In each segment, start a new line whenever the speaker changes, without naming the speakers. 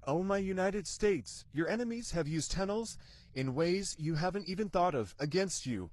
Oh, my United States, your enemies have used tunnels in ways you haven't even thought of against you.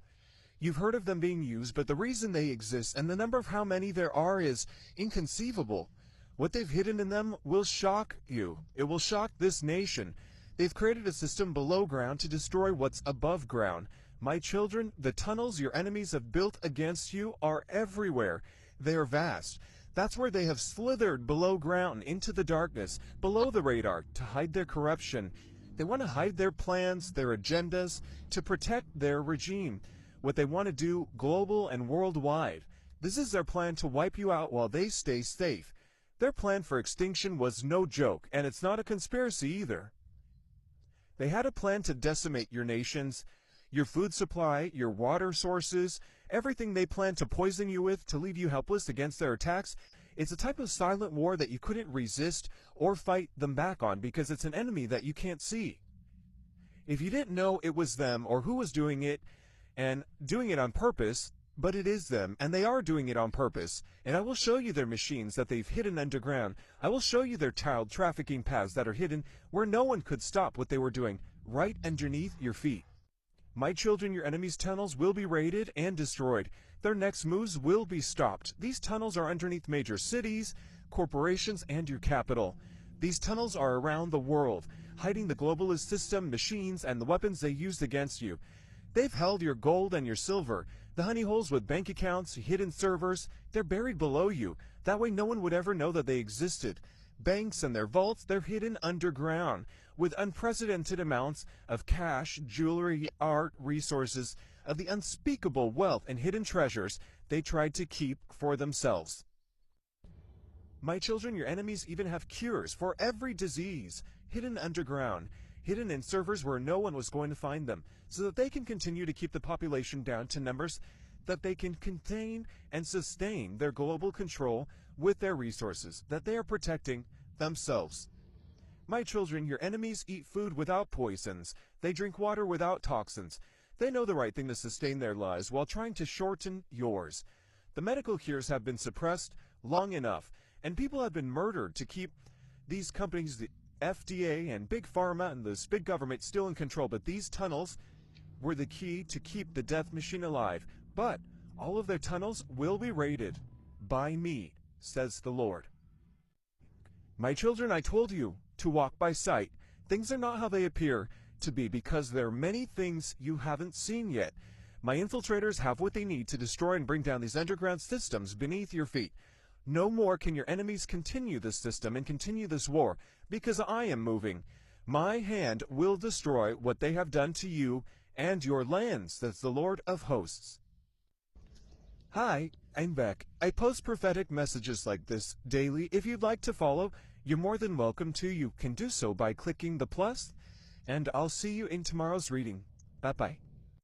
You've heard of them being used, but the reason they exist and the number of how many there are is inconceivable. What they've hidden in them will shock you. It will shock this nation. They've created a system below ground to destroy what's above ground. My children, the tunnels your enemies have built against you are everywhere. They are vast. That's where they have slithered below ground into the darkness, below the radar, to hide their corruption. They want to hide their plans, their agendas, to protect their regime. What they want to do global and worldwide. This is their plan to wipe you out while they stay safe. Their plan for extinction was no joke, and it's not a conspiracy either. They had a plan to decimate your nations, your food supply, your water sources, everything they planned to poison you with to leave you helpless against their attacks. It's a type of silent war that you couldn't resist or fight them back on because it's an enemy that you can't see. If you didn't know it was them or who was doing it and doing it on purpose, but it is them, and they are doing it on purpose. And I will show you their machines that they've hidden underground. I will show you their child trafficking paths that are hidden where no one could stop what they were doing, right underneath your feet. My children, your enemies' tunnels will be raided and destroyed. Their next moves will be stopped. These tunnels are underneath major cities, corporations, and your capital. These tunnels are around the world, hiding the globalist system, machines, and the weapons they used against you. They've held your gold and your silver. The honey holes with bank accounts, hidden servers, they're buried below you. That way no one would ever know that they existed. Banks and their vaults, they're hidden underground, with unprecedented amounts of cash, jewelry, art, resources, of the unspeakable wealth and hidden treasures they tried to keep for themselves. My children, your enemies even have cures for every disease, hidden underground, hidden in servers where no one was going to find them, so that they can continue to keep the population down to numbers that they can contain and sustain their global control with their resources, that they are protecting themselves. My children, your enemies eat food without poisons. They drink water without toxins. They know the right thing to sustain their lives while trying to shorten yours. The medical cures have been suppressed long enough, and people have been murdered to keep these companies, the FDA and Big Pharma and this big government, still in control. But these tunnels were the key to keep the death machine alive. But all of their tunnels will be raided by me, says the Lord. My children, I told you to walk by sight. Things are not how they appear to be because there are many things you haven't seen yet. My infiltrators have what they need to destroy and bring down these underground systems beneath your feet. No more can your enemies continue this system and continue this war because I am moving. My hand will destroy what they have done to you and your lands, says the Lord of hosts. Hi, I'm Beck. I post prophetic messages like this daily. If you'd like to follow, you're more than welcome to. You can do so by clicking the plus, and I'll see you in tomorrow's reading. Bye-bye.